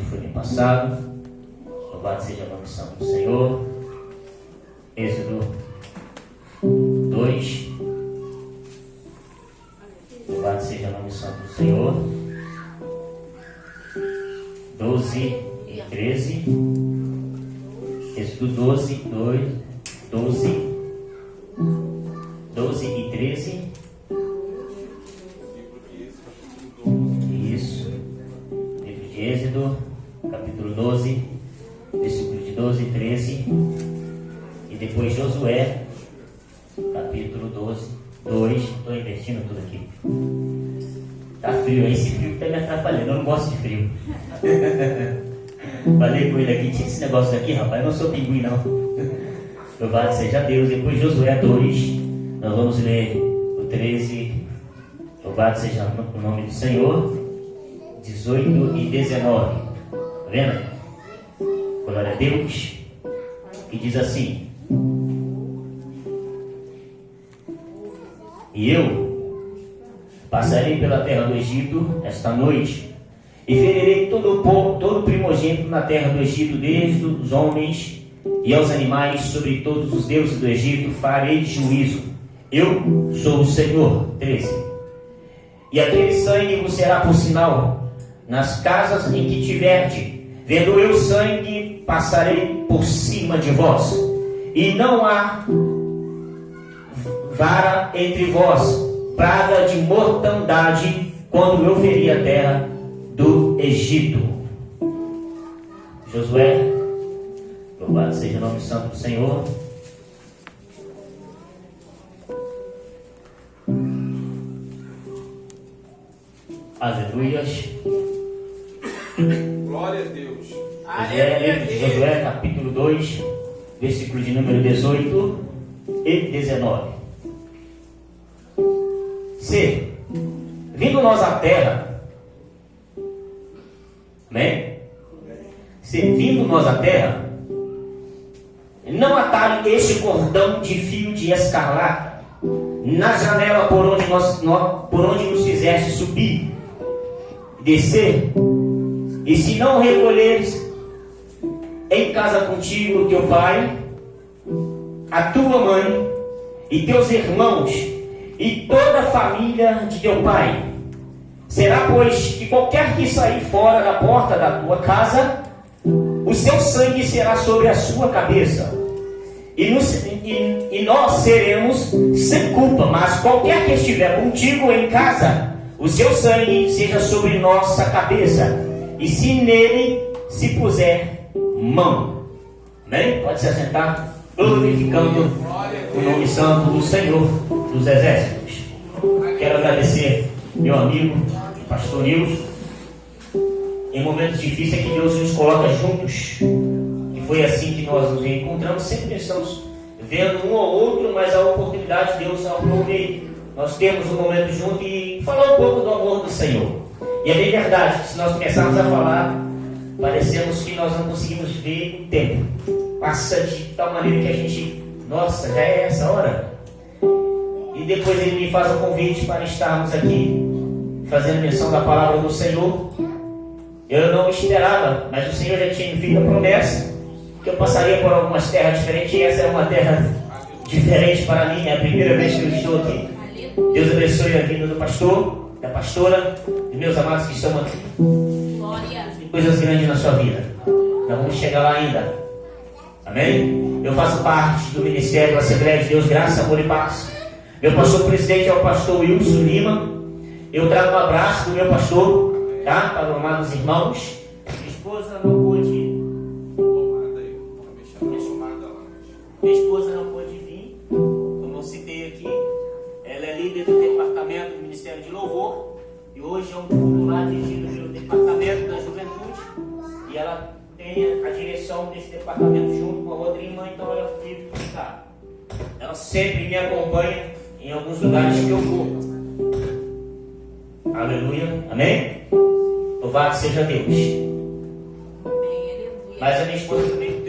foi bem passado. Louvado seja o nome santo do Senhor. Êxodo 2. Louvado seja o nome santo do Senhor. 12 e 13. Êxodo 12 e 13. Isso. Livro de Êxodo, capítulo 12, versículo de 12 e 13. E depois Josué, capítulo 12, 2. Estou invertindo tudo aqui. Tá frio, esse frio que tá me atrapalhando. Eu não gosto de frio. Falei com ele aqui, tinha esse negócio daqui, rapaz. Eu não sou pinguim, não. Louvado seja Deus. Depois Josué 2, nós vamos ler o 13. Louvado seja o nome do Senhor. 18 e 19. Tá vendo? Glória a Deus. E diz assim: E eu passarei pela terra do Egito esta noite, e ferirei todo primogênito na terra do Egito, desde os homens e aos animais, sobre todos os deuses do Egito farei juízo. Eu sou o Senhor. 13. E aquele sangue vos será por sinal nas casas em que tiverde. Vendo eu sangue, passarei por cima de vós, e não há vara entre vós, praga de mortandade, quando eu ferir a terra do Egito. Josué, louvado seja o nome santo do Senhor. Aleluias. Glória a Deus. Josué, capítulo 2, versículo de número 18 e 19. Se, vindo nós à terra, amém? Se, vindo nós à terra, não atalhe este cordão de fio de escarlata na janela por onde nos fizeste subir, descer, e se não recolheres em casa contigo teu pai, a tua mãe e teus irmãos e toda a família de teu pai, será pois que qualquer que sair fora da porta da tua casa, o seu sangue será sobre a sua cabeça, e nós seremos sem culpa. Mas qualquer que estiver contigo em casa, o seu sangue seja sobre nossa cabeça, e se nele se puser mão. Amém? Pode se assentar, glorificando o nome santo do Senhor dos Exércitos. Quero agradecer meu amigo, pastor Nilson. Em momentos difíceis é que Deus nos coloca juntos. E foi assim que nós nos encontramos. Sempre estamos vendo um ou outro, mas a oportunidade de Deus ao prover. Nós temos um momento junto e falar um pouco do amor do Senhor. E é bem verdade que se nós começarmos a falar, parecemos que nós não conseguimos ver o tempo. Passa de tal maneira que a gente, nossa, já é essa hora. E depois ele me faz o convite para estarmos aqui, fazendo menção da palavra do Senhor. Eu não esperava, mas o Senhor já tinha me feito a promessa que eu passaria por algumas terras diferentes, e essa é uma terra diferente para mim, é a primeira vez que eu estou aqui. Deus abençoe a vida do pastor, da pastora, dos meus amados que estão aqui. Tem coisas grandes na sua vida. Nós vamos chegar lá ainda. Amém? Eu faço parte do Ministério da Assembleia de Deus, Graça, Amor e Paz. Meu pastor presidente é o pastor Wilson Lima. Eu trago um abraço do meu pastor, tá? Para os amados irmãos. Minha esposa não pôde. Minha esposa não pôde vir, como eu citei aqui. Ela é líder do departamento do Ministério de Louvor, e hoje é um culto lá dirigido pelo departamento da Juventude, e ela tem a direção desse departamento junto com a outra irmã, então ela teve que ficar. Ela sempre me acompanha em alguns lugares que eu vou. Aleluia, amém? Louvado seja Deus. Mas a minha esposa também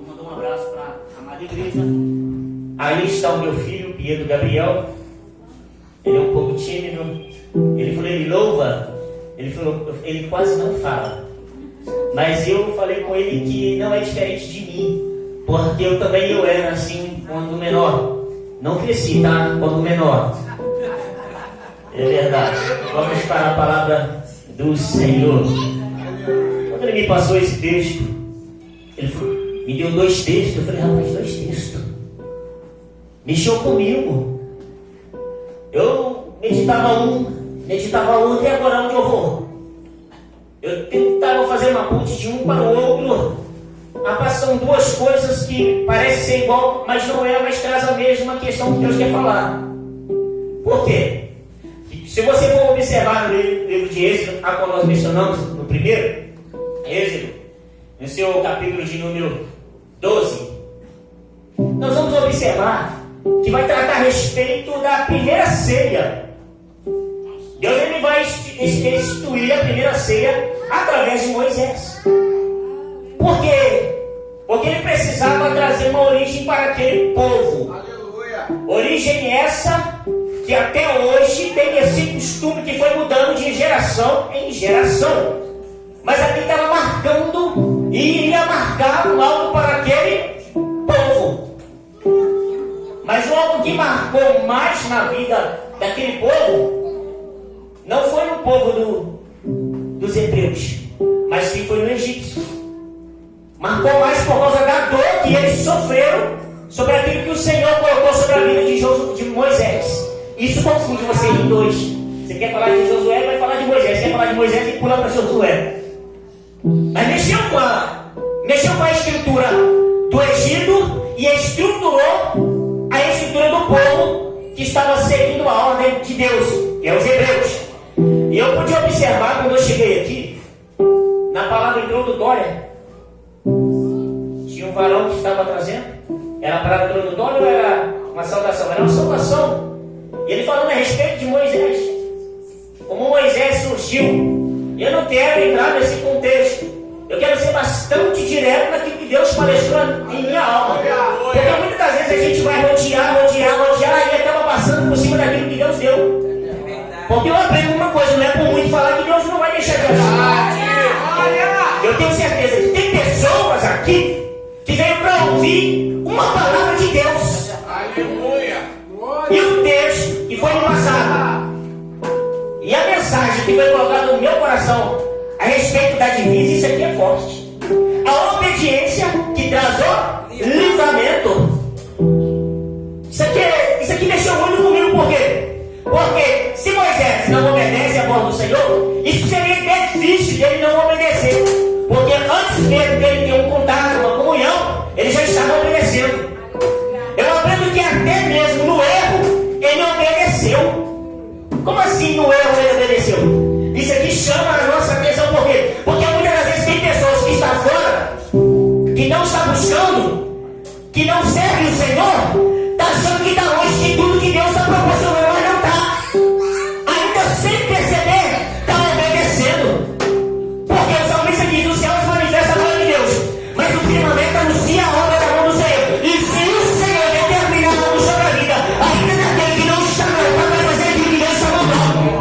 mandou um abraço para a amada igreja. Aí está o meu filho, Pedro Gabriel. Ele é um pouco tímido. Ele falou, ele louva. Ele falou, ele quase não fala. Mas eu falei com ele que não é diferente de mim, porque eu era assim quando menor. Não cresci, tá? Quando menor. É verdade. Vamos para a palavra do Senhor. Quando ele me passou esse texto, ele me deu 2 textos. Eu falei, rapaz, 2 textos. Mexeu comigo. Eu meditava meditava outro, e agora onde eu vou? Eu tentava fazer uma ponte de um para o outro. Rapaz, são 2 coisas que parecem ser igual, mas não é, mas traz a mesma questão que Deus quer falar. Por quê? Se você for observar no livro de Êxodo, a qual nós mencionamos no primeiro, Êxodo, no seu capítulo de número 12, nós vamos observar que vai tratar a respeito da primeira ceia. Deus ele vai instituir a primeira ceia através de Moisés. Por quê? Porque ele precisava trazer uma origem para aquele povo. Aleluia. Origem essa que até hoje tem esse costume que foi mudando de geração em geração. Mas aqui estava marcando e iria marcar algo para aquele povo. Mas algo que marcou mais na vida daquele povo não foi no povo dos hebreus, mas sim foi no egípcio. Marcou mais por causa da dor que eles sofreram sobre aquilo que o Senhor colocou sobre a vida de Moisés. Isso confunde você em 2. Você quer falar de Josué, vai falar de Moisés. Você quer falar de Moisés e pula para Josué. Mas mexeu com a estrutura do Egito e estruturou a estrutura do povo que estava seguindo a ordem de Deus, que é os hebreus. E eu pude observar quando eu cheguei aqui, na palavra introdutória, tinha um varão que estava trazendo. Era a palavra introdutória ou era uma saudação? Era uma saudação. E ele falando a respeito de Moisés, como Moisés surgiu. Eu não quero entrar nesse contexto. Eu quero ser bastante direto naquilo que Deus palestrou em minha alma. Porque muitas das vezes a gente vai rodear e acaba passando por cima daquilo que Deus deu. Porque eu aprendo uma coisa, não é por muito falar que Deus não vai deixar de agir. Eu tenho certeza que tem pessoas aqui que veio para ouvir uma palavra de Deus. Aleluia. E o texto que foi me passado e a mensagem que foi colocada no meu coração a respeito da divisa, isso aqui é forte. A obediência que traz o livramento. Isso aqui mexeu muito comigo, por quê? Porque se Moisés não obedece a voz do Senhor, isso seria difícil de ele não obedecer. Porque antes mesmo dele ter um contato, uma comunhão, ele já estava obedecendo. Eu aprendo que até mesmo no erro, ele obedeceu. Como assim no erro ele obedeceu? Isso aqui chama a nossa atenção, por quê? Porque muitas das vezes tem pessoas que estão fora, que não estão buscando, que não servem o Senhor, está achando que está longe de tudo que Deus está proporcionando, mas não está. Ainda sem perceber, está obedecendo. Porque o salmista diz: o céu se manifesta a glória de Deus, mas o firmamento anuncia a obra da mão do Senhor. E se o Senhor determinar algo sobre a vida, ainda daquele que não está mandando, vai fazer aquilo que Deus está mandando.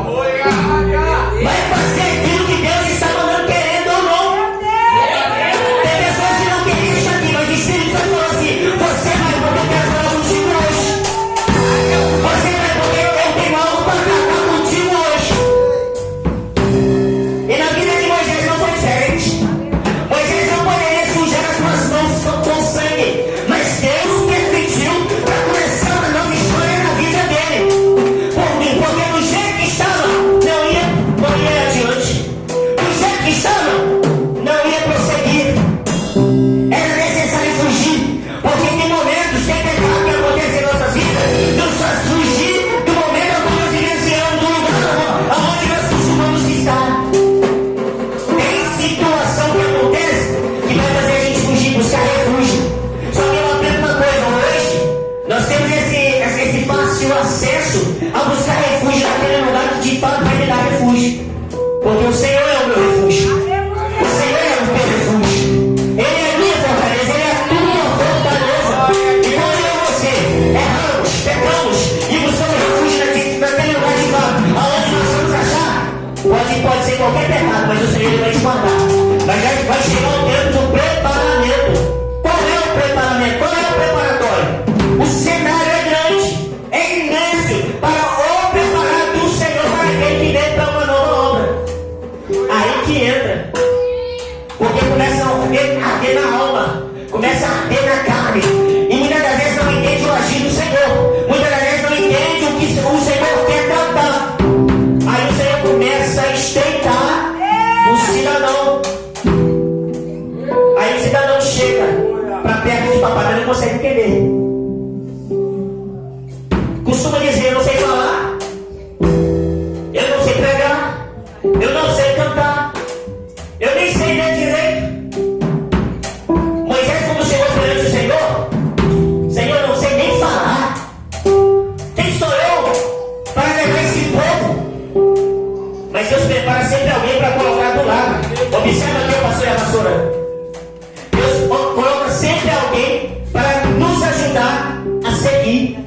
Vai fazer aquilo que Deus está mandando, querendo ou não. Tem pessoas que não queriam estar aqui, mas o Espírito Santo falou assim: você vai, porque eu quero falar contigo hoje. Você vai, porque eu tenho algo para tratar contigo hoje. E na vida de Moisés não foi diferente. Moisés não poderia sujar as suas mãos com sangue. começa a arder na carne. E muitas das vezes não entende o agir do Senhor. Muitas das vezes não entende o que o Senhor quer tratar. Aí o Senhor começa a estreitar o cidadão. Aí o cidadão chega para perto de papai, mas não consegue entender. Costuma dizer: eu não sei falar, eu não sei pregar, eu não sei cantar, eu nem sei ler direito. Moisés, quando chegou perante o Senhor: Senhor, eu não sei nem falar. Quem sou eu para levar esse povo? Mas Deus prepara sempre alguém para colocar do lado. Observa aqui, pastor e a pastora. Deus coloca sempre alguém para nos ajudar a seguir.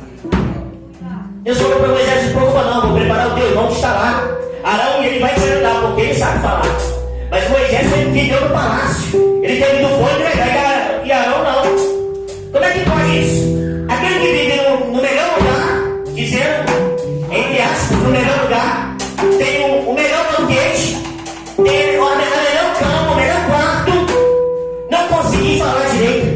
Deus falou para Moisés: de povo, não, vou preparar o teu irmão que está lá, Arão, e ele vai te ajudar, porque ele sabe falar. Mas Moisés viveu no palácio, ele teve do bom e Arão não. Como é que pode isso? Aquele que vive no melhor lugar, dizendo, entre aspas, no melhor lugar, tem o melhor banquete, tem a melhor cama, o melhor quarto, não consegui falar direito.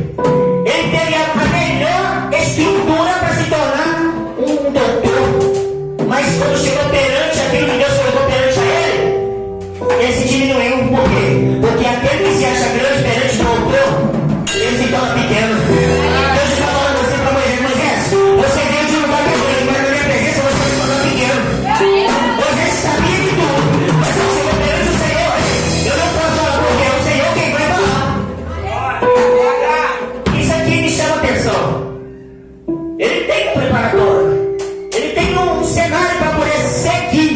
Ele teve a melhor estrutura para se tornar um doutor. Mas quando chegou perante aquilo que Deus colocou perante a ele se diminuiu. Por quê? Porque aquele que se acha grande perante o doutor, ele se torna pequeno. Deus está falando assim para Moisés: Moisés, você veio de um lugar grande, mas na minha presença você se torna pequeno. Moisés sabia de tudo, mas quando chegou perante o Senhor, eu não posso falar porque é o Senhor quem vai falar. Isso aqui me chama atenção. Ele tem um preparatório, ele tem um cenário para poder seguir.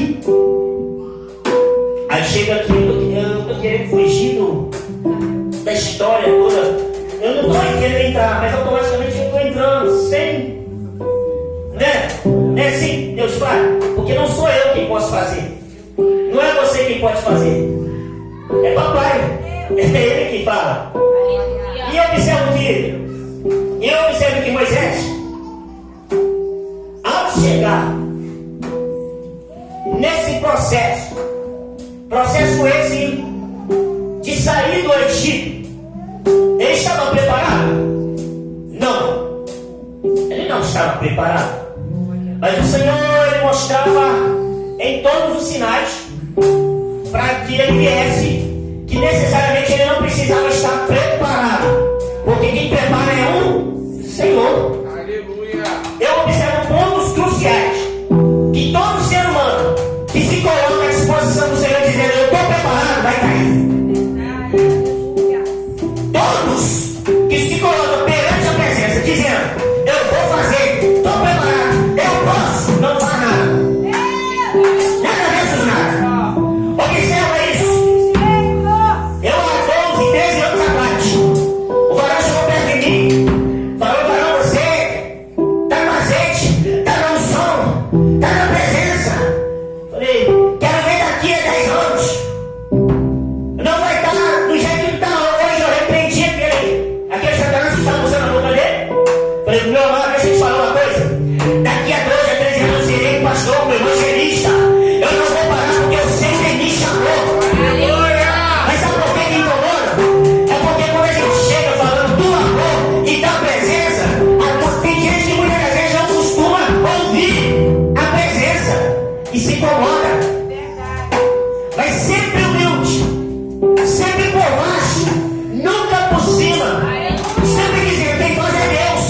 Aí chega aqui, eu estou querendo fugir da história toda. Eu não estou querendo entrar, mas automaticamente eu estou entrando, sem. Né? Sim, Deus Pai, porque não sou eu quem posso fazer. Não é você quem pode fazer. É papai. É ele que fala. E eu observo que Moisés, ao chegar nesse processo esse de sair do Egito, ele estava preparado? Não, ele não estava preparado. Mas o Senhor, ele mostrava em todos os sinais para que ele viesse, que necessariamente ele não precisava estar preparado, porque quem prepara é o Senhor. Aleluia. Eu observo pontos cruciais que todo ser humano que se coloca à disposição do Senhor dizendo: eu estou preparado, vai cair. Todos que se colocam perante a presença dizendo: eu vou fazer, estou preparado, eu posso, não faz nada. Nada desses nada. Observa isso. Eu há 12, 13 anos atrás, o varão chegou perto de mim, falou: varão, você está no azeite, está na unção, está na presença. Falei: quero ver daqui a 10 anos. Não vai estar do jeito que está hoje. Eu repreendi aquele satanás que estava usando a boca dele. Falei: meu amado, deixa eu te falar uma coisa. Daqui a 12 a 13 anos serei um pastor, um evangelista. Eu não vou parar porque eu sempre me chamou. Mas sabe por que me incomoda? É porque quando a gente chega falando do amor e da presença, tem gente que muitas das vezes não costuma ouvir a presença e se incomoda. Mas sempre humilde, sempre por baixo, nunca por cima. Sempre dizendo: quem faz é Deus.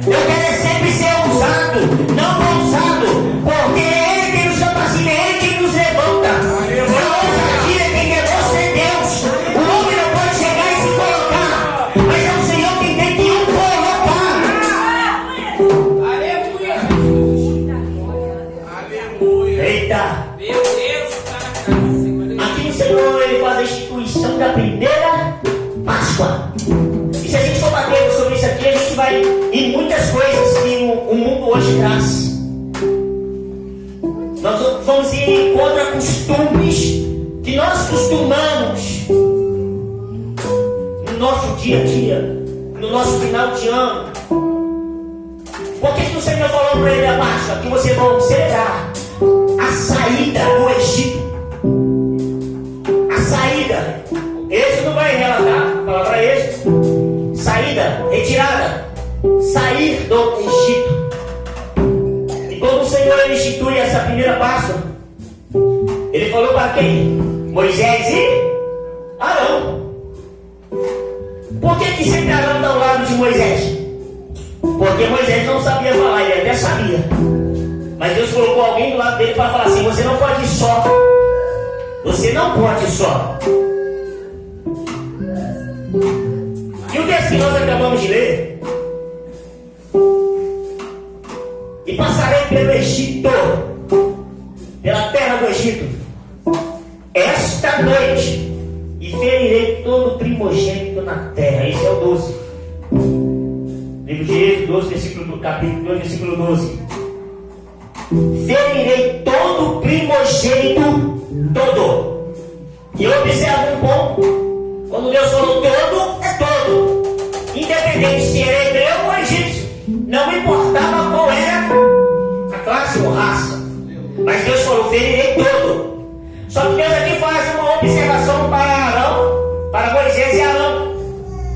Eu quero é sempre ser ousado, não ousado, porque é Ele quem nos capacita, é Ele quem nos levanta. A ousadia quem quer ser Deus. O homem não pode chegar e se colocar, mas é o Senhor quem tem que o colocar. Aleluia. Eita! Meu Deus, está na casa, Senhor. Aqui no Senhor ele faz a instituição da primeira Páscoa. E se a gente for bater sobre isso aqui, a gente vai em muitas coisas que o mundo hoje traz. Nós vamos ir contra costumes que nós costumamos no nosso dia a dia, no nosso final de ano. Por que o Senhor falou para ele a Páscoa? Que vocês vão celebrar a saída do Egito. A saída. Êxodo vai relatar, a palavra Êxodo. Saída retirada, sair do Egito. E quando o Senhor institui essa primeira Páscoa, Ele falou para quem? Moisés e Arão. Por que sempre Arão está ao lado de Moisés? Porque Moisés não sabia falar, ele até sabia. Mas Deus colocou alguém do lado dele para falar assim: você não pode ir só. Você não pode ir só. E o texto que nós acabamos de ler: e passarei pelo Egito, pela terra do Egito, esta noite, e ferirei todo primogênito na terra. Esse é o 12. Livro de Êxodo 12, capítulo 2, versículo 12. Ferirei todo primogênito, todo. E eu observo um ponto: quando Deus falou todo, é todo, independente se era hebreu ou egípcio, não importava qual era a classe ou raça, mas Deus falou: ferirei todo. Só que Deus aqui faz uma observação para Arão, para Moisés e Arão.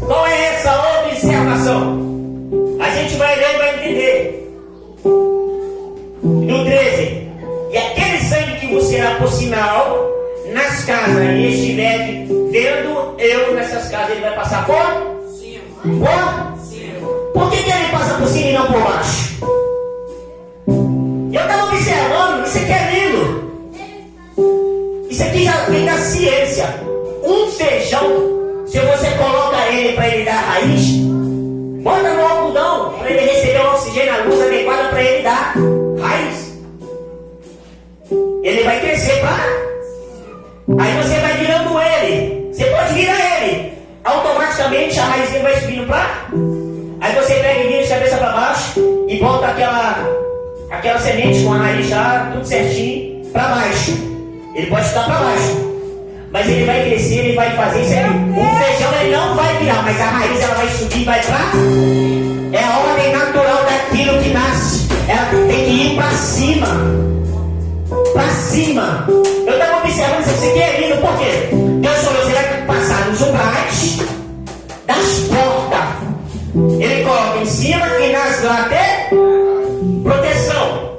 Qual é essa observação? A gente vai ler e vai entender. No 13: e aquele sangue que vos será por sinal nas casas, e estiver vendo eu nessas casas, ele vai passar por cima. Por que ele passa por cima e não por baixo? Eu estava observando, isso aqui é lindo. Isso aqui já vem da ciência. Um feijão, se você coloca ele para ele dar raiz, bota no algodão para ele receber o oxigênio, a luz adequada para ele dar raiz. Ele vai crescer para... Aí você vai virando ele. Você pode virar ele. Automaticamente a raiz dele vai subindo para... Aí você pega e vira de cabeça para baixo e bota aquela semente com a raiz já tudo certinho para baixo. Ele pode ficar para baixo, mas ele vai crescer, ele vai fazer isso aí. O feijão ele não vai virar, mas a raiz ela vai subir e vai para... É a ordem natural daquilo que nasce. Ela tem que ir para cima. Para cima. Eu estava observando isso aqui, é lindo, por quê? Deus falou: você vai passar nos umbrais das portas. Ele coloca em cima e nas laterais proteção.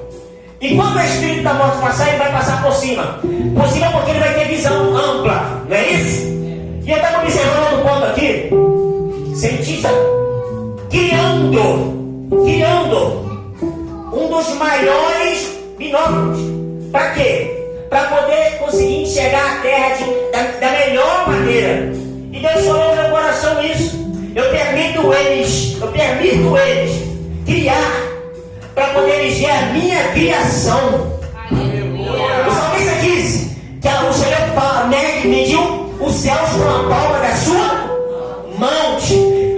E quando o espírito da morte passar, ele vai passar por cima. Por cima porque ele vai ter visão ampla, não é isso? E eu estava observando outro ponto aqui. Cientista criando um dos maiores binóculos. Para quê? Para poder conseguir enxergar a terra da melhor maneira. E Deus falou no meu coração isso. Eu permito eles criar, para poder ver a minha criação. O salmista disse que o Senhor mediu os céus com a palma da sua mão.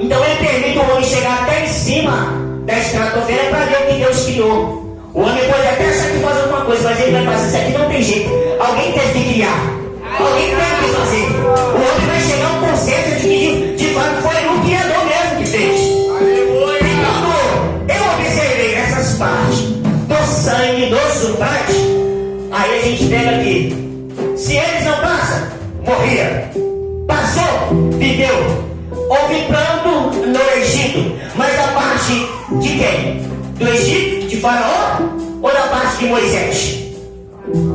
Então ele permite o homem chegar até em cima da estratosfera para ver o que Deus criou. O homem pode até achar que faz alguma coisa, mas ele vai fazer: isso aqui não tem jeito. Alguém teve que criar. Alguém teve que fazer. O homem vai chegar a um consenso de que de fato foi o Criador mesmo que fez. E quando eu observei essas partes do sangue dos umbrais, aí a gente pega aqui: se eles não passam, morria. Passou, viveu. Houve pranto no Egito, mas da parte de quem? Do Egito, de Faraó, ou da parte de Moisés?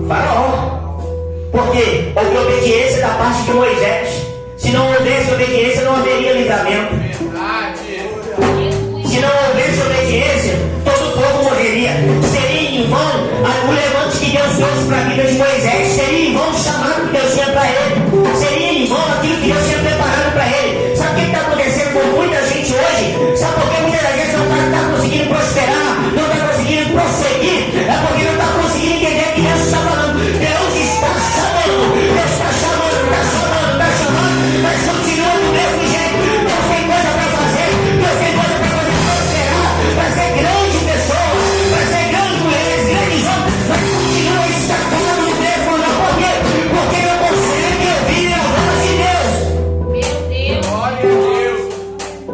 Faraó. Porque houve obediência da parte de Moisés. Se não houvesse obediência, não haveria livramento. Se não houvesse obediência, todo o povo morreria. Seria em vão o levante que Deus trouxe para a vida de Moisés. Seria em vão o chamado que Deus tinha para ele. Seria em vão aquilo que Deus tinha preparado para ele. Sabe o que está acontecendo com muita gente hoje? Sabe por que muitas das vezes não está conseguindo prosperar, não está conseguindo prosseguir? É porque não está conseguindo entender que Deus está falando. Deus está chamando, Deus está chamando, mas continua do mesmo jeito. Deus tem coisa para fazer, Deus tem coisa para fazer prosperar, para ser grande pessoa, para ser grande mulheres, grandes homens, mas continua estacando no mesmo lugar. Por quê? Porque não consegue ouvir a voz de Deus. Meu Deus. Glória a Deus.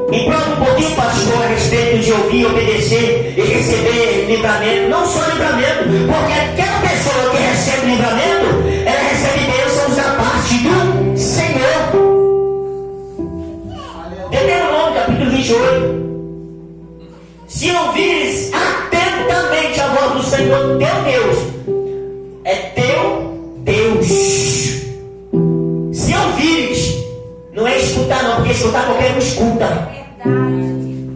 Me prova um pouquinho, pastor, a respeito de ouvir, obedecer e receber livramento. Não só livramento, porque aquela pessoa que recebe livramento, ela recebe bênçãos da parte do Senhor. Deuteronômio, capítulo 28. 28. Se ouvires atentamente a voz do Senhor teu Deus, é teu Deus. Se ouvires, não é escutar não, porque escutar qualquer um escuta.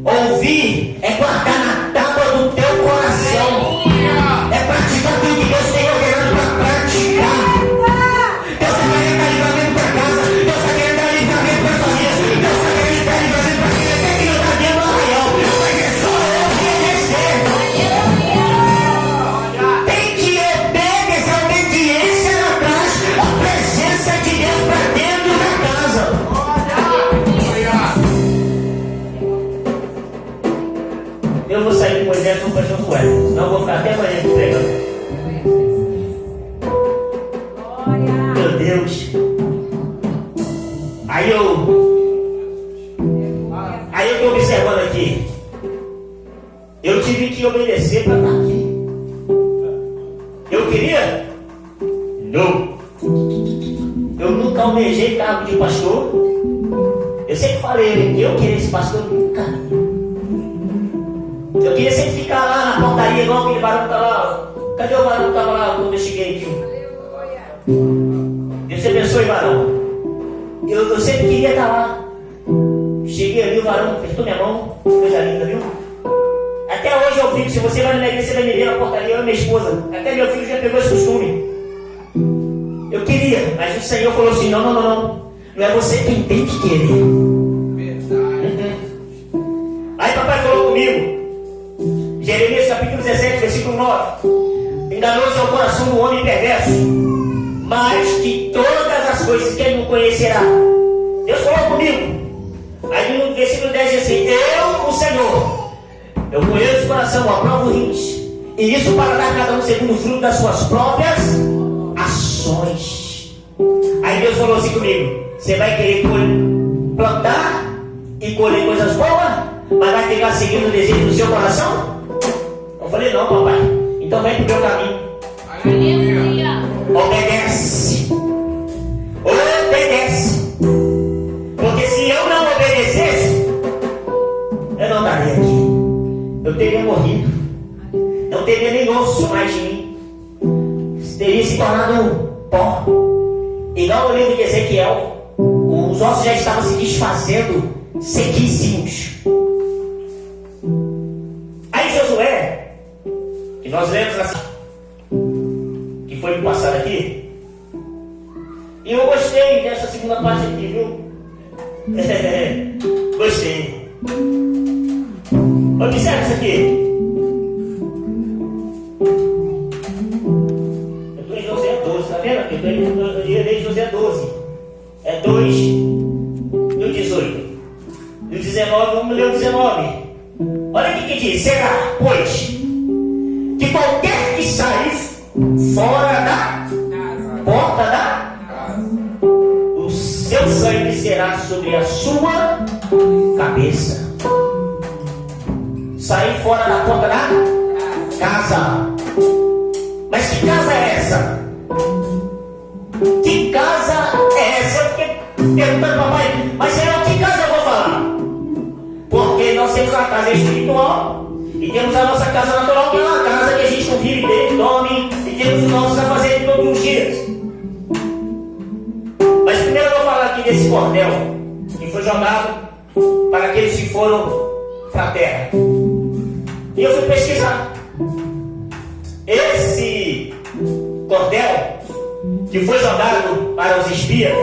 Ouvir é guardar na tábua do teu coração. É praticar tudo que Deus tem ordenado para praticar. Deus está querendo dar livramento para casa. Deus está querendo dar livramento para a família. Deus está querendo dar livramento para quem até que não está dentro do arraial. Mas é só obedecer. Tem que obedecer. A obediência não traz a presença de Deus para dentro da casa. Eu vou sair com Moisés e vou para Josué. Senão eu vou ficar até amanhã pregando. Meu Deus. Aí eu estou observando aqui. Eu tive que obedecer para estar aqui. Eu queria? Não. Eu nunca almejei cargo de pastor. Eu sempre falei, eu queria esse pastor nunca. Eu queria sempre ficar lá na portaria, igual aquele varão que está lá. Cadê o varão que estava lá quando eu cheguei aqui? Deus te abençoe, varão. Eu sempre queria estar lá. Cheguei ali, o varão apertou minha mão. Coisa linda, viu? Até hoje eu fico, se você vai na igreja, você vai me ver na portaria, eu e minha esposa. Até meu filho já pegou esse costume. Eu queria, mas o Senhor falou assim, não. Não é você quem tem que querer. Aí papai falou comigo. Jeremias capítulo 17, versículo 9. Enganoso é o coração do homem perverso, mas que todas as coisas que ele não conhecerá. Deus falou comigo. Aí no versículo 10 diz assim: eu, o Senhor, eu conheço o coração, aprovo rins, e isso para dar a cada um segundo o fruto das suas próprias ações. Aí Deus falou assim comigo: você vai querer plantar e colher coisas boas, mas vai ficar seguindo o desejo do seu coração? Eu falei, não, papai. Então vem pro meu caminho. Aleluia. Obedece. Obedece. Porque se eu não obedecesse, eu não estaria aqui. Eu teria morrido. Não teria nem osso mais de mim. Teria se tornado um pó. Igual no livro de Ezequiel, os ossos já estavam se desfazendo, sequíssimos. Aí Josué, que nós lemos assim, que foi no passado aqui, e eu gostei dessa segunda parte aqui, viu? Gostei. Observe isso aqui. Eu estou em Josué 12, tá vendo aqui? Eu estou em Josué 12. É 2 no 18. No 19, vamos ler o 19. Olha o que diz: será, pois, que qualquer que sair fora da porta da casa, o seu sangue será sobre a sua cabeça. Sair fora da porta da casa. Mas que casa é essa? Que casa é essa? Eu fiquei perguntando, papai, mas será que casa eu vou falar? Porque nós temos uma casa espiritual e temos a nossa casa natural, que é uma casa que a gente convive dentro, dorme, e temos os nossos afazeres todos os dias. Mas primeiro eu vou falar aqui desse cordel que foi jogado para aqueles que foram para a terra. E eu fui pesquisar. Esse cordel que foi jogado para os espias,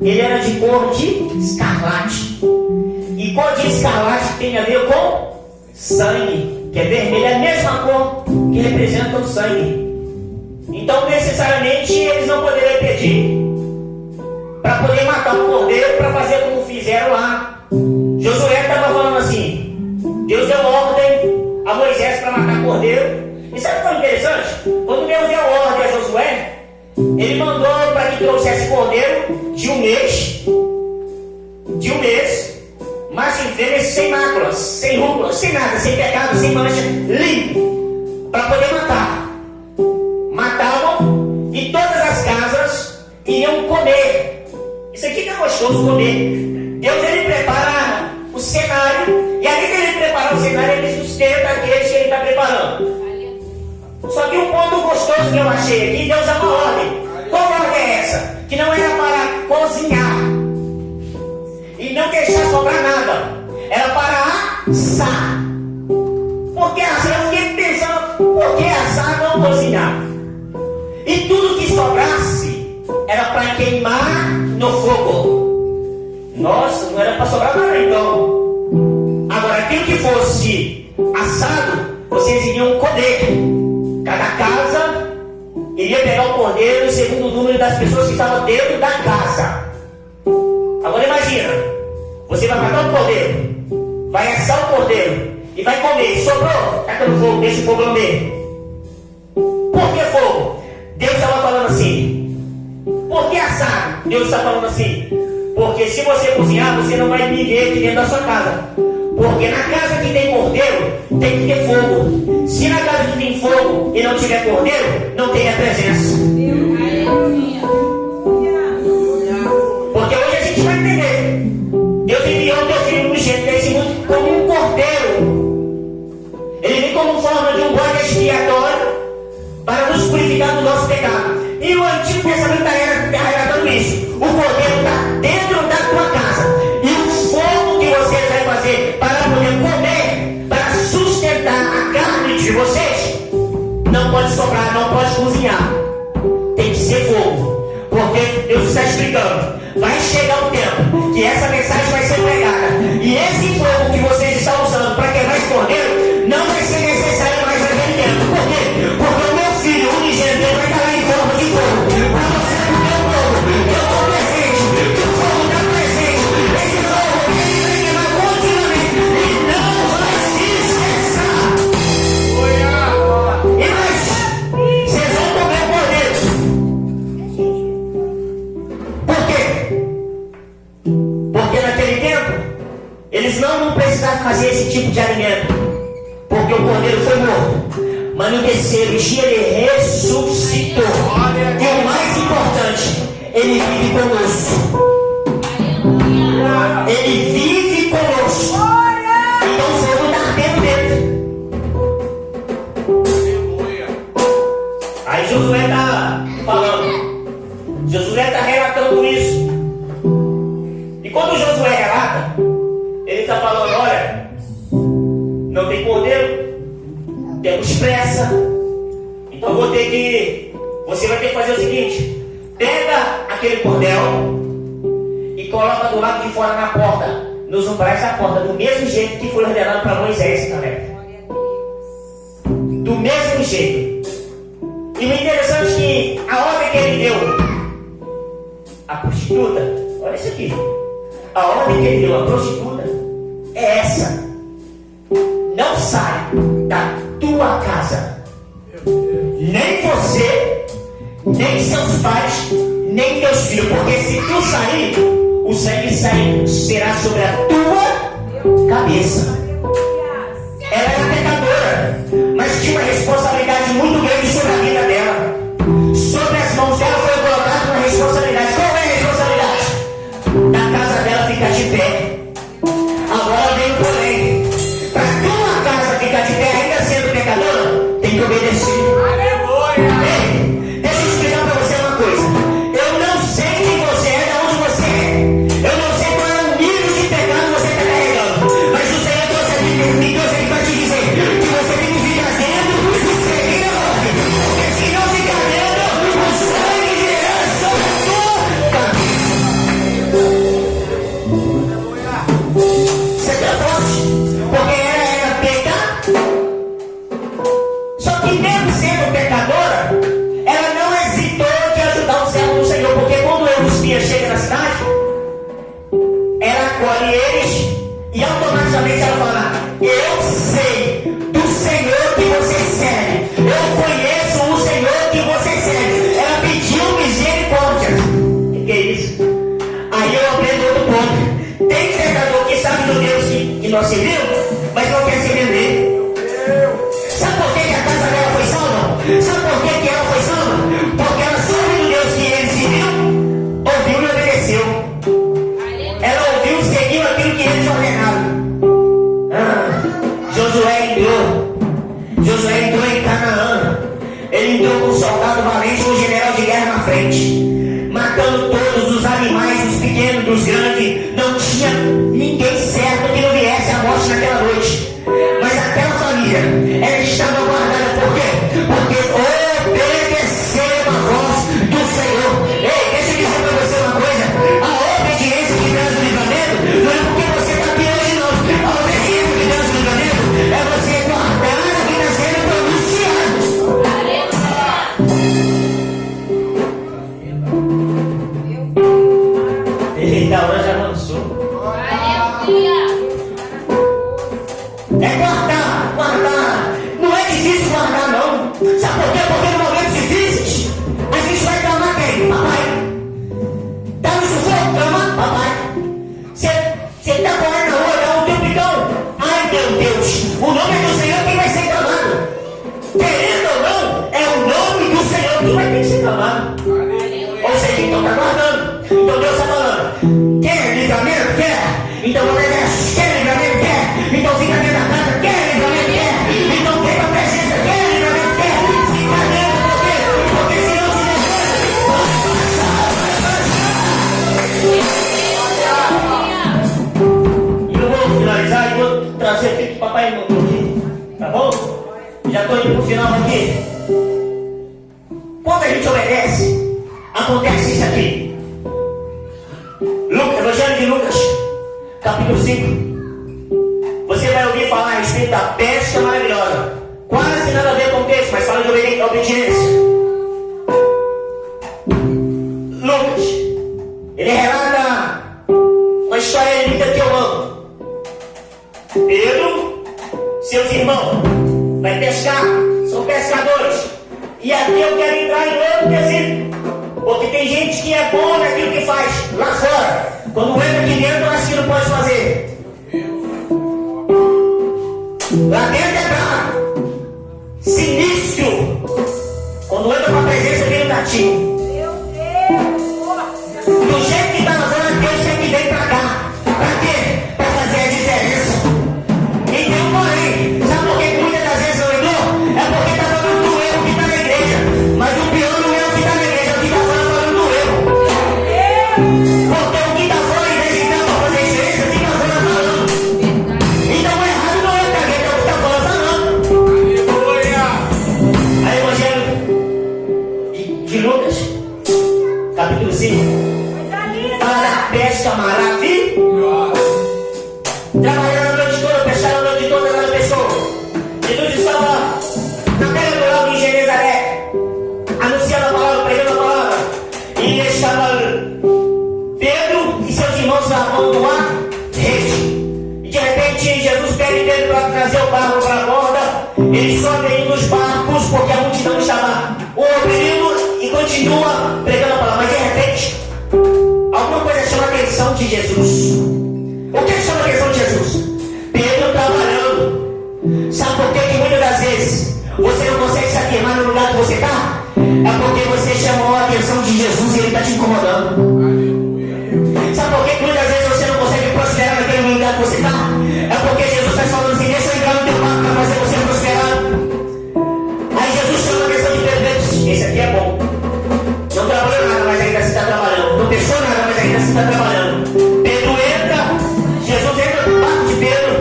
ele era de cor de escarlate. E cor de escarlate tem a ver com sangue, que é vermelho, é a mesma cor que representa o sangue. Então necessariamente eles não poderiam pedir para poder matar o cordeiro, para fazer como fizeram lá. Josué estava falando assim: Deus deu ordem a Moisés para matar cordeiro. E sabe o que foi interessante? Quando Deus deu ordem a Josué, ele mandou para que trouxesse cordeiro de um mês, macho e fêmea, sem máculas, sem rúculas, sem nada, sem pecado, sem mancha, limpo, para poder matar. Matavam e todas as casas iam comer. Isso aqui que é gostoso comer. Deus ele prepara o cenário, e além dele preparar o cenário, ele sustenta aqueles que ele está preparando. Só que um ponto gostoso que eu achei aqui, Deus dá uma ordem. Qual ordem é essa? Que não era para cozinhar e não deixar sobrar nada, era para assar. Por que assar? Eu fiquei pensando, por que assar, não cozinhar? E tudo que sobrasse era para queimar no fogo. Nossa, não era para sobrar nada então. Agora, aquilo que fosse assado, vocês iriam comer. Cada casa iria pegar o cordeiro segundo o número das pessoas que estavam dentro da casa. Agora imagina, você vai matar o cordeiro, vai assar o cordeiro e vai comer. Sobrou, taca no fogo, deixa o fogo no meio. Por que fogo? Deus estava falando assim. Por que assar? Deus está falando assim. Porque se você cozinhar, você não vai viver aqui dentro da sua casa. Porque na casa que tem cordeiro, tem que ter fogo. Se na casa que tem fogo e não tiver cordeiro, não tem a presença. Porque hoje a gente vai entender. Deus enviou o teu filho no jeito desse mundo como um cordeiro. Ele vem como forma de um bode expiatório para nos purificar do nosso pecado. E o Antigo Testamento está relatando isso. O cordeiro está dentro da tua casa. E o fogo que vocês vão fazer para poder comer, para sustentar a carne de vocês, não pode sobrar, não pode cozinhar. Tem que ser fogo. Porque Deus está explicando. Vai chegar o tempo que essa mensagem vai ser pregada. E esse fogo que vocês estão usando para queimar esse cordeiro não vai ser necessário mais naquele tempo. Por quê? Porque o meu filho, o unigênito, vai estar lá em forma de fogo. Para você comer o fogo. Eu estou presente. Que o fogo está presente. Esse fogo ele vai queimar continuamente. E não vai se cessar. E mais, vocês vão comer o cordeiro. Por quê? Porque naquele tempo eles não precisavam fazer esse tipo de alimento. Porque o cordeiro foi morto. Mas no terceiro dia ele ressuscitou. E o mais importante, ele vive conosco. Ele vive conosco. Então o fogo está ardendo dentro. Aí Josué está falando. Josué está relatando isso. E quando Josué relata, ele está falando, olha, não tem cordeiro, temos pressa, então você vai ter que fazer o seguinte: pega aquele cordel e coloca do lado de fora na porta, nos umbrais da porta, do mesmo jeito que foi ordenado para Moisés também. Do mesmo jeito. E o interessante é que a ordem que ele deu à prostituta, olha isso aqui, a ordem que ele deu à prostituta é essa: não sai da tua casa, nem você, nem seus pais, nem teus filhos, porque se tu sair, o sangue será sobre a tua cabeça. Ela era pecadora, mas tinha uma responsabilidade muito grande sobre a vida dela. Sobre as mãos dela foi colocada uma responsabilidade. Qual é a responsabilidade? Da casa dela ficar de pé. Agora vem o porém. Para tua casa ficar de pé, ainda sendo pecadora, tem que obedecer. Ei, deixa eu explicar para você uma coisa. Eu não sei quem você é, de onde você é. Eu não sei qual é o nível de pecado que você está carregando. Mas o Senhor trouxe aqui para te dizer que você tem que ficar dentro e seguir a ordem. Porque se não ficar dentro, o sangue de Deus sobre a tua cabeça. Você está forte? Porque ela era pecadora. Só que mesmo sendo pecadora, ela não hesitou de ajudar o servo do Senhor. Porque quando o espias chega na cidade, ela acolhe eles e automaticamente ela fala: eu sei do Senhor que você serve. Eu conheço o Senhor que você serve. Ela pediu misericórdia. O que é isso? Aí eu aprendo outro ponto. Tem pecador que sabe do Deus que nós servimos, mas não quer se render. Sabe por que a casa dela foi salva? Sabe por que ela foi salva? Porque ela sabe do Deus que ele serviu, ouviu e obedeceu. Ela ouviu o Eita, ela já avançou. Aleluia. É guardar. Não é difícil guardar, não. Sabe por quê? Porque em momentos difíceis, a gente vai clamar quem? Papai. Tá no sufoco? Clama, papai. Você tá correndo na rua, dá um teu picão. Ai, meu Deus. O nome do Senhor quem vai ser clamado. Querendo ou não, é o nome do Senhor que vai ter que ser clamado. Ou seja, então tá guardando. Então Deus está falando. Quer livramento? Quer? Então obedece. Quer livramento? Quer? Então fica dentro da casa. Quer livramento? Quer? Então tem a presença. Quer livramento? Quer? Fica dentro. Por quê? Porque se não tiver e eu vou finalizar e vou trazer aqui que o papai mandou aqui. Tá bom? Já estou indo pro final aqui. Quando a gente obedece, acontece isso aqui. Evangelho de Lucas, capítulo 5. Você vai ouvir falar a respeito da pesca maravilhosa. Quase nada a ver com o texto, mas fala de obediência. Lucas, ele relata uma história linda que eu amo. Pedro, seus irmãos, vai pescar, são pescadores. E aqui eu quero entrar em outro quesito. Porque tem gente que é bom naquilo que faz lá fora. Quando entra aqui dentro, acha que não pode fazer. Lá dentro é bravo. Sinistro. Quando entra com a presença dele, gatinho. Do jeito que tá na zona, Deus tem que vir pra cá. Pra quê? Pra fazer a diferença. E tem um porém. Sabe por que muitas das vezes eu ignoro? É porque tá dando do erro que tá na igreja. Mas o pior não é o que tá na igreja, é o que tá fora falando do erro. Porque o que tá fora, em vez de entrar pra fazer diferença, fica fora falando. Então o errado não é pra dentro, é o que tá fora falando. Aí o Evangelho de Lucas, capítulo 5. Fala da pesca maravilhosa. Trabalhando a noite toda, pescaram a noite toda, ela pescou. Jesus estava na beira do lago em Genezaré, anunciando a palavra, pregando a palavra. E estava Pedro e seus irmãos lavando uma rede. E de repente Jesus pede Pedro para trazer o barco para a borda. Ele sobe aí nos barcos porque a multidão estava o ouvindo e continua pregando a palavra. Mas de repente, alguma coisa chama a atenção de Jesus. O que chama a atenção de Jesus? Pedro trabalhando. Sabe por que muitas das vezes você não consegue se afirmar no lugar que você está? É porque você chamou a atenção de Jesus e ele está te incomodando. Sabe por que muitas vezes você não consegue prosperar naquele lugar que você está? É porque Jesus está falando assim: deixa eu entrar no teu barco para fazer você prosperar. Aí Jesus chama a atenção de Pedro. Esse aqui é bom. Não trabalhou nada, mas ainda se está trabalhando. Não pensou nada, mas ainda se está trabalhando. Pedro entra, Jesus entra no barco de Pedro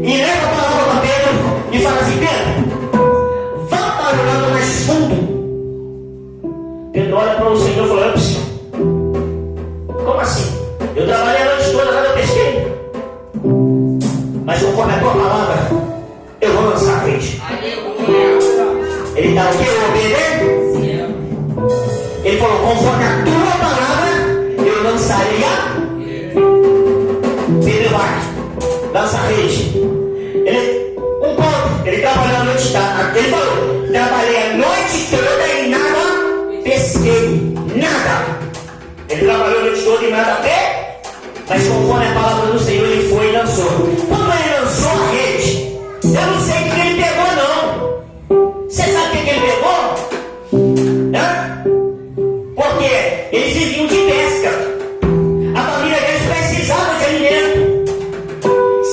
e leva a palavra para Pedro e fala assim: Pedro, vá para o lado mais fundo. Pedro olha para o Senhor e fala: ups, como assim? Eu trabalhei a noite toda, nada eu pesquei. Mas conforme a tua palavra, eu vou lançar a rede. Ele está o quê? Obedecendo? Ele falou: conforme a tua palavra, eu lançarei a. Pedro vai, lança a rede. Um ponto, ele trabalhou a noite toda. Ele falou: trabalhei a noite toda e nada pesquei. Nada. Ele trabalhou a noite toda e nada pé. Mas conforme a palavra do Senhor, ele foi e lançou. Quando ele lançou a rede, eu não sei o que ele pegou, não. Você sabe o que ele pegou? Hã? Porque eles viviam de pesca. A família deles precisava de alimento.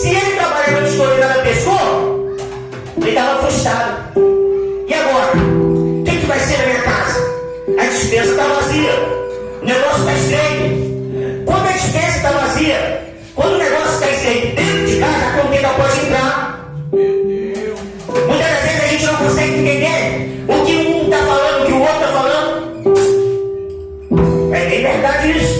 Se ele trabalhou a noite toda e nada pescou, ele estava frustrado. E agora? O que vai ser na minha casa? A despensa está vazia. O negócio está estreito. Quando a despensa está vazia, quando o negócio está estreito dentro de casa, a comida pode entrar. Muitas das vezes a gente não consegue entender o que um está falando, o que o outro está falando. É bem verdade isso.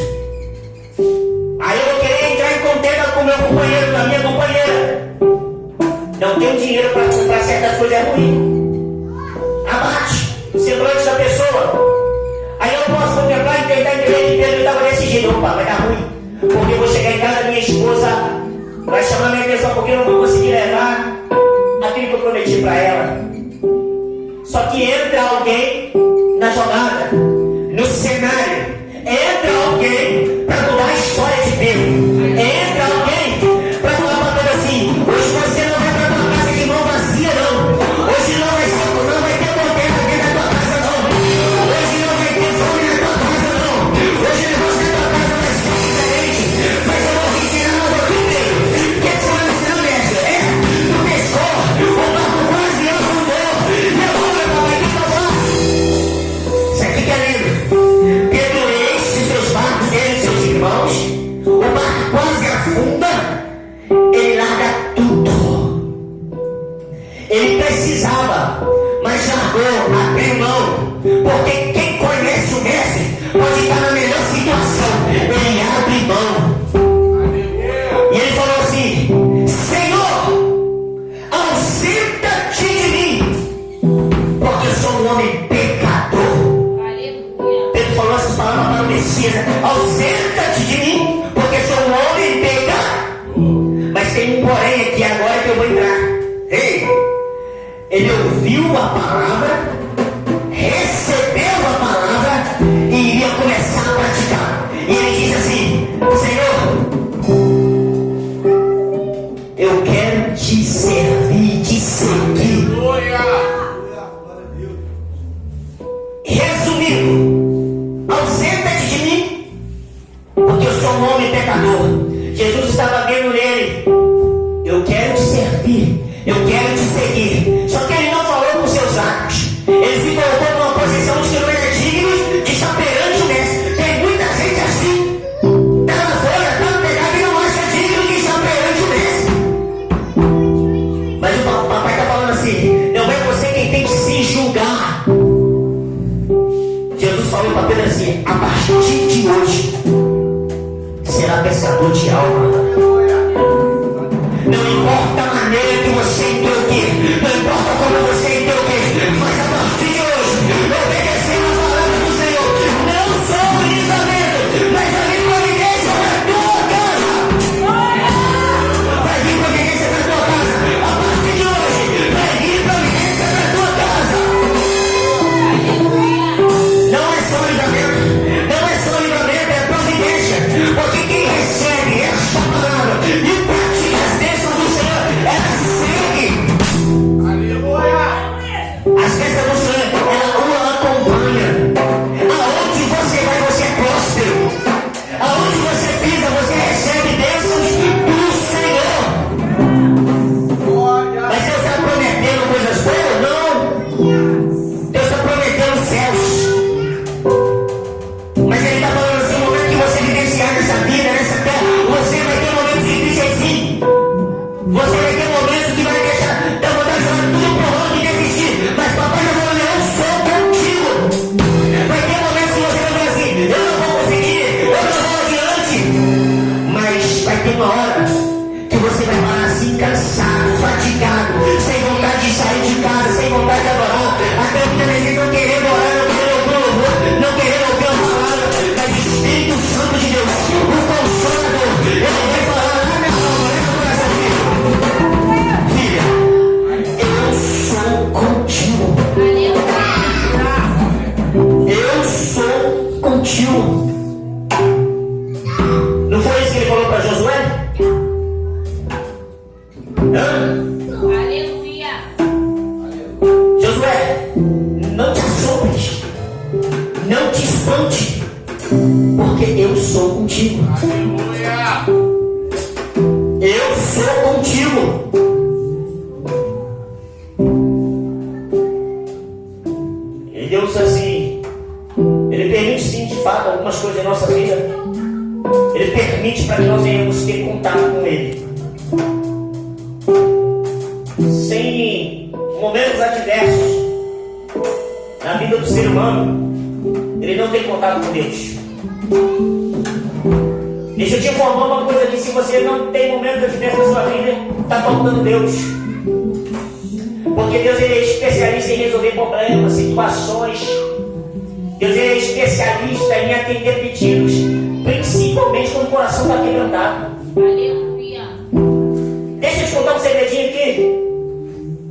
Aí eu vou querer entrar em contenda com o meu companheiro, com a minha companheira. Não tenho dinheiro para comprar certas coisas, é ruim. Abate o semblante da pessoa. Aí eu posso contemplar e tentar entender que Pedro estava desse jeito. Opa, vai dar ruim. porque eu vou chegar em casa, minha esposa vai chamar minha atenção, porque eu não vou conseguir levar aquilo que eu prometi para ela. Só que entra alguém na jogada, no cenário, entra alguém para mudar a história de Deus, entra alguém para falar para Deus assim: hoje você não vai para tua casa de mão vazia, não. Hoje não vai ter contento dentro da tua casa, não. Hoje não vai ter fome na tua casa, não. Hoje o negócio da tua casa vai ser diferente. Mas eu vou te ensinar uma doutrina. O que você vai me ensinar, mestre? Tu pescou, o barco quase afundou. Meu pai, papai, o que eu faço? Isso aqui que é lindo. Pedro enche seus barcos, ele e seus irmãos. O barco quase afunda. Ele larga tudo. Ele precisava, mas largou, abriu mão. Porque quem conhece o mestre pode estar na melhor situação. Ele abre mão. E ele falou assim: Senhor, ausenta-te de mim, porque eu sou um homem pecador. Aleluia. Pedro falou essas palavras para o Messias: ausenta-te de mim, porque eu sou um homem pecador. Mas tem um porém aqui agora que eu vou entrar. Ei, ele ouviu a palavra, recebeu a palavra e iria começar a praticar. E ele disse assim: Senhor, eu quero te servir, te seguir. Resumindo, ausenta-te de mim, porque eu sou um homem pecador. Jesus estava vendo nele: eu quero te servir, eu quero te seguir. Só que ele não falou com seus atos. Ele se colocou numa posição de que não era digno de estar perante o mestre. Tem muita gente assim, tá lá fora, tá no pecado e não acha digno de estar perante o mestre. Mas o papai está falando assim: não é você quem tem que se julgar. Jesus falou para Pedro assim: a partir de hoje será pescador de alma. Não importa a maneira que você entrou aqui, não importa como você entrou aqui, mas a partir de hoje, obedecendo a palavra do Senhor, não só o livramento, mas a providência da tua casa. Vai vir providência da tua casa. A partir de hoje, vai vir providência da tua casa. Não é só livramento, não é só livramento, é providência. Porque quem recebe esta palavra e pratica as bênçãos do Senhor, ela segue. As bênçãos do Senhor, ela o acompanha. Aonde você vai, você é próspero. Aonde você pisa, você recebe bênçãos do Senhor. Mas Deus está prometendo coisas boas? Não. Deus está prometendo céus. Mas Ele está falando assim: no momento que você vivenciar nessa vida, nessa terra, você vai ter momentos difíceis sim. Você vai ter momentos que vai deixar, dar vontade de jogar tudo pro lado e desistir. Mas papai está falando: eu sou contigo. Vai ter momentos que você vai falar assim: eu não vou conseguir, eu não vou adiante. Mas vai ter uma hora que você vai parar assim, cansado, fatigado, sem vontade de sair de casa, sem vontade de adorar. Até muitas vezes não querendo orar, não querendo ouvir o louvor, não querendo ouvir a palavra. Mas o Espírito Santo de Deus, o Consolador, ele vai falar lá na alma, lá no coração dele: filha, eu sou contigo. Eu sou contigo. Não foi isso que ele falou para Josué? Aleluia. Josué, não te assombres, não te espante, porque eu sou contigo. Eu sou contigo. E Deus assim, Ele permite sim de fato algumas coisas em nossa vida. Ele permite para que nós venhamos ter contato com Ele. Sem momentos adversos na vida do ser humano, ele não tem contato com Deus. Deixa eu te informar uma coisa aqui: se você não tem momentos adversos na sua vida, está faltando Deus. Porque Deus, ele é especialista em resolver problemas, situações Deus é especialista em atender pedidos, principalmente quando o coração está quebrantado. Aleluia. Deixa eu te contar um segredinho aqui.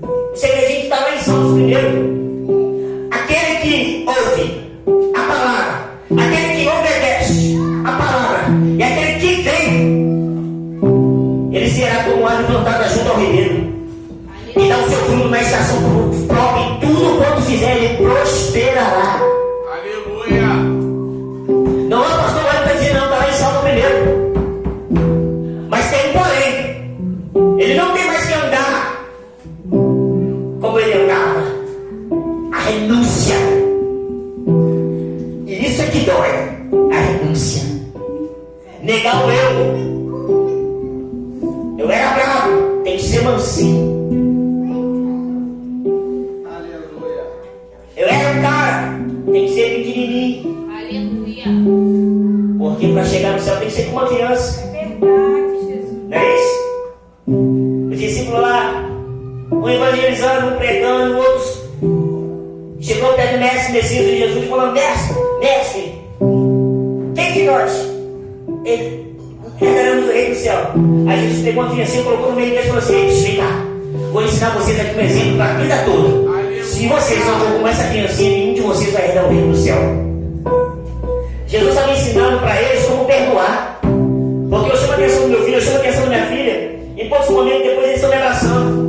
Um segredinho que está lá em Salmos primeiro. Aquele que ouve a palavra, aquele que obedece a palavra, e aquele que crê, ele será como árvore plantada junto ao ribeiro, e dá o seu fruto na estação própria, e tudo quanto fizer, ele prosperará. Aleluia. Não é o pastor Mário para dizer, não, está lá em Salmo primeiro. Mas tem um porém. Ele não tem mais que andar como ele andava. A renúncia. E isso é que dói. A renúncia. Negar o eu. Eu era bravo. Tem que ser mansinho. Aleluia. Eu era um cara. Tem que ser pequenininho. Aleluia. Porque para chegar no céu tem que ser como uma criança. Verdade, Jesus. Não é isso? O discípulo lá, um evangelizando, um pregando, outros chegou perto do mestre, Messias de Jesus, e falou: Mestre, quem de nós herdaremos o reino do céu? Aí Jesus pegou uma criancinha, colocou no meio deles e falou assim: Fica, vou ensinar vocês aqui um exemplo para a vida toda. Se vocês não vão como essa criancinha, nenhum de vocês vai herdar o reino do céu. Jesus estava ensinando para eles como perdoar. Porque eu chamo a atenção do meu filho, eu chamo a atenção da minha filha, em poucos momentos depois eles estão me abraçando.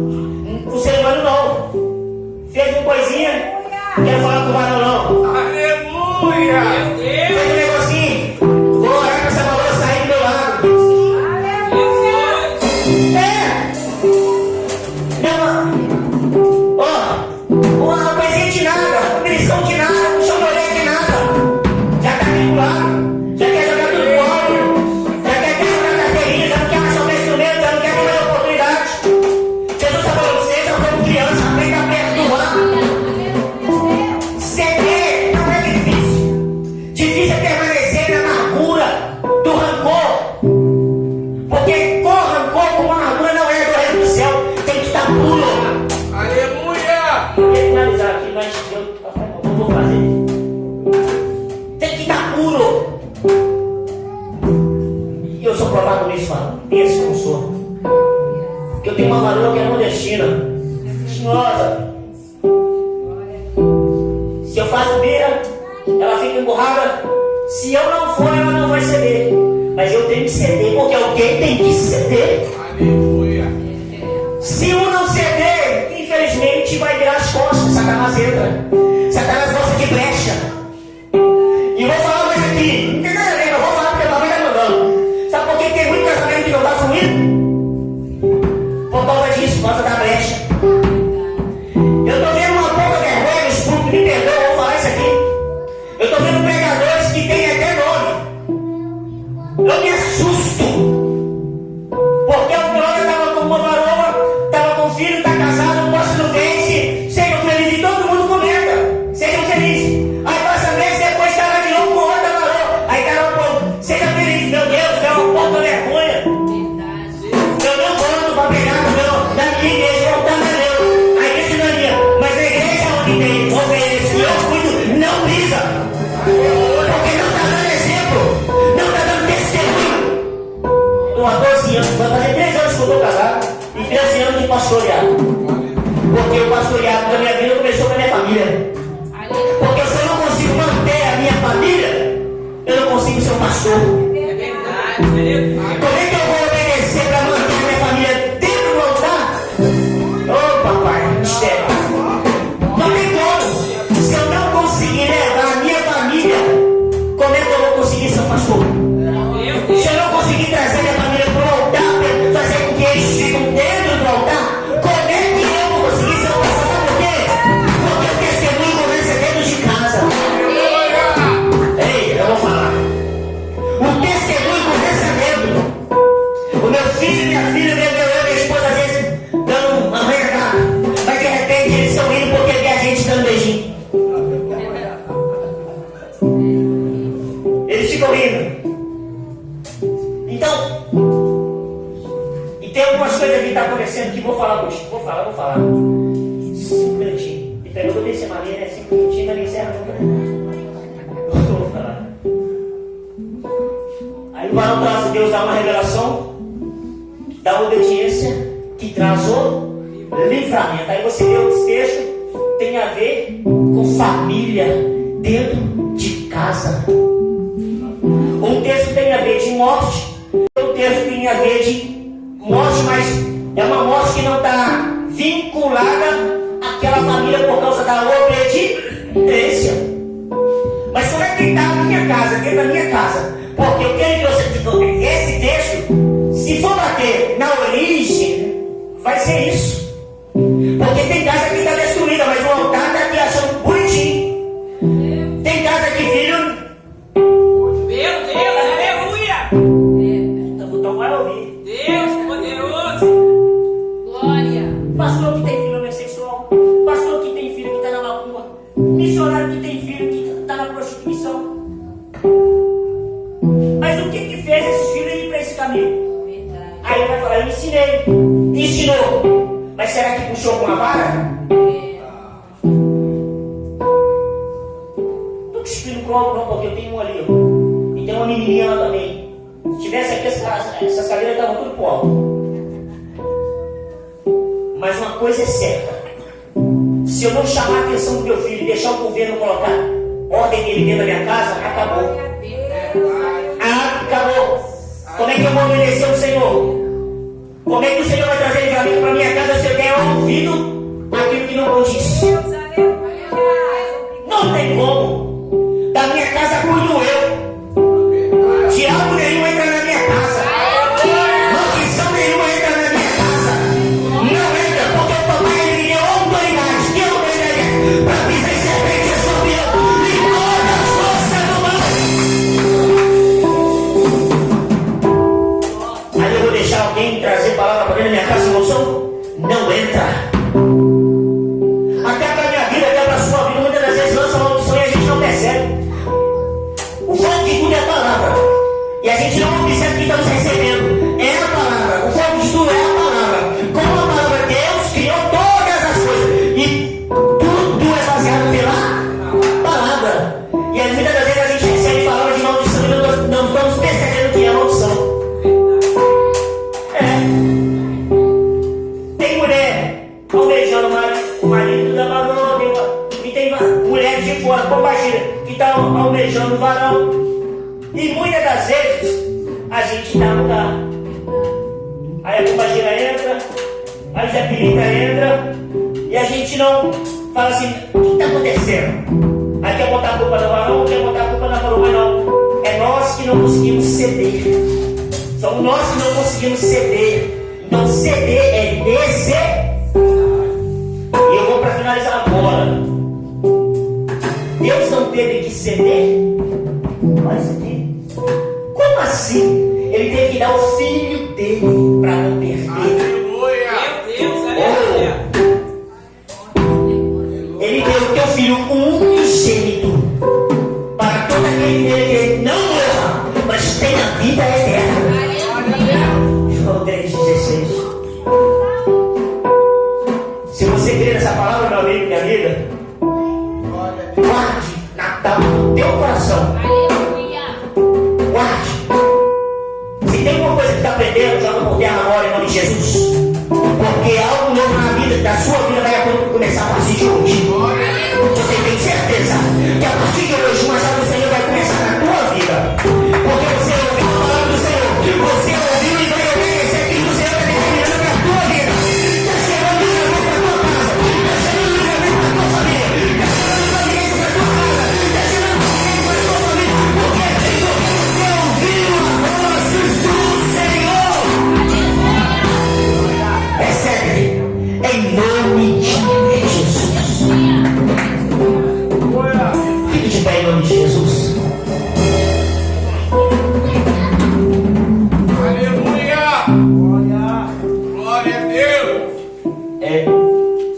O ser humano não. Fez uma coisinha, não quero falar com o varão não. Aleluia. Fez um negocinho, vou orar com essa valor sair do meu lado. Uma coisinha de nada, uma beliscão de nada, um chororé de nada. Já está vinculado, já quer jogar tudo fora, já quer jogar carteirinha, já não quer mais jogar instrumento, já não quer ter mais oportunidade. Jesus está falando: seja como criança, aprenda perto do ar. Ceder não é difícil. Difícil é permanecer na amargura do rancor. Porque com rancor, com amargura, não é do reino do céu. Tem que estar puro. Aleluia. Eu ia finalizar aqui, mas eu não vou fazer. Tem que estar puro. E eu sou provado nisso, mano. Pensa que eu sou. Porque eu tenho uma varoa que é nordestina. Nossa. Se eu faço beira, ela fica emburrada. Se eu não for, ela não vai ceder. Mas eu tenho que ceder, porque alguém tem que ceder. Aleluia. Se um não ceder, infelizmente vai virar as costas. Satanás entra. Satanás gosta de brecha. E vou falar mais aqui. Não tem nada a ver, mas vou falar porque a mamãe está mandando. Sabe por que tem muito casamento que não está fluindo? Por causa disso, por causa da brecha. Eu estou vendo uma pouca vergonha nos cultos, me perdoa, eu vou falar isso aqui. Eu estou vendo pregadores que têm até nome. Eu me assusto. Porque o brother estava com uma varoa, estava com filho, está casado, posta no Face, sejam felizes, e todo mundo comenta, sejam felizes. Aí passa mês, depois estava de novo com outra varoa. Aí estava com, seja feliz, meu Deus, é uma porta vergonha. Eu não conto para pegar da minha igreja, eu estava lendo. A igreja não é minha, mas a igreja onde tem oferece e eu cuido, não brisa. Porque não está dando exemplo, não está dando testemunho. Estou há 12 anos, vai fazer 3 anos que eu estou casado e 13 anos de pastoreado. Porque o pastoreado da minha vida começou com a minha família. Porque se eu não consigo manter a minha família, eu não consigo ser um pastor. Como é que eu vou obedecer para manter a minha família dentro do altar? Ô papai, mistério. Não tem como. Se eu não conseguir levar a minha família, como é que eu vou conseguir ser um pastor? Se eu não conseguir trazer minha família para o altar, fazer com que eles fiquem dentro do altar, como é que eu vou conseguir ser um pastor? Sabe por quê? Porque o testemunho começa dentro de casa. Ei, eu vou falar. O testemunho começa dentro. O meu filho e minha filha, minha esposa, às vezes, dando uma arranhada. Mas de repente eles estão indo porque vê a gente dando beijinho. Eles ficam rindo. Então, e tem algumas coisas que estão acontecendo que vou falar hoje. Vou falar. 5 minutinhos. E pegou desse maneira, 5 minutinhos, mas não encerra nunca. para Deus dar uma revelação da obediência que traz o livramento. Aí você vê o texto, tem a ver com família dentro de casa. Um texto tem a ver de morte, o texto tem a ver de morte, mas é uma morte que não está vinculada àquela família por causa da obediência. Mas como é que está a minha casa, dentro da minha casa? Porque eu quero que você, esse texto, se for bater na origem, vai ser isso. Porque tem casa que está destruída, mas o altar está aqui achando bonitinho. Tem casa que filho. Meu Deus, aleluia! Então vai ouvir. Deus poderoso! Glória. Pastor que tem filho homossexual, pastor que tem filho que está na macumba, missionário que tem filho que está na prostituição. Mas o que fez esses filhos ir para esse caminho? Verdade. Aí vai falar, eu ensinei. Ensinou. Mas será que puxou com uma vara? Não cuspindo pro não, porque eu tenho um ali, ó. E tem uma menininha lá também. Se tivesse aqui, essas cadeiras estavam tudo pro alto. Mas uma coisa é certa. Se eu não chamar a atenção do meu filho e deixar o governo colocar ordem nele dentro da minha casa, acabou. Acabou. Como é que eu vou obedecer o Senhor? Como é que o Senhor vai trazer livramento para minha casa se eu der ouvido aquilo que não condiz? Não tem como. Da minha casa cuido eu. Diabo nenhum entra na minha casa. Maldição nenhuma entra na minha casa. Não entra, porque o papai ele me deu autoridade. Que autoridade? Para pisar em serpente e escorpião e toda a força do mal. Aí eu vou deixar alguém trazer palavra para dentro da minha casa sem noção? Não entra. Até para a minha vida, até para a sua vida, muitas das vezes lança maldição e a gente não percebe. O fogo de tudo é a palavra. E a gente não observa que estamos recebendo. É a palavra. O fogo de tudo é a palavra. Como a palavra Deus criou todas as coisas. E tudo é baseado pela palavra. E aí, muitas das vezes a gente recebe palavra de maldição e não estamos percebendo que é maldição. Tem mulher almejando o marido da varão, e tem mulheres de fora, compartilha, que estão almejando o varão. E muitas das vezes a gente está no lugar. Aí a compartilha entra, a Zé Pirita entra, e a gente não fala assim: o que está acontecendo? Aí quer botar a culpa no varão, quer botar a culpa na varoa, mas não. É nós que não conseguimos ceder. Somos nós que não conseguimos ceder. Então ceder é descer. E eu vou para finalizar agora. Deus não teve que ceder? Olha isso aqui. Como assim? Ele teve que dar o filho dele para não perder. Aleluia! Meu Deus, aleluia! Ele deu o teu filho unigênito para todo aquele que não morra, mas tenha vida eterna. João 3,16. Se você crê nessa palavra, meu amigo, minha amiga, guarde Natal no teu coração. Aleluia. Guarde. Se tem alguma coisa que está aprendendo, joga por terra agora em nome de Jesus. Porque algo novo na vida, da sua vida, vai começar a partir de hoje. Você tem certeza que a partir de hoje uma chave do Senhor vai começar na tua vida. Porque você ouviu a palavra do Senhor. Você ouviu e vai obedecer aquilo que o Senhor está determinando para a tua vida. Está chegando o livramento para a tua casa. Está chegando o livramento para a tua família. Está chegando providência para a tua casa. Está chegando providência para a tua família. Porque você ouviu a voz do Senhor. Recebe em nome de Jesus. Fique de pé em nome de Jesus. Aleluia! Glória a Deus!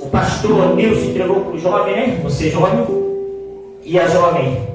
O pastor Nilson entregou para o jovem, né? Você jovem e a jovem.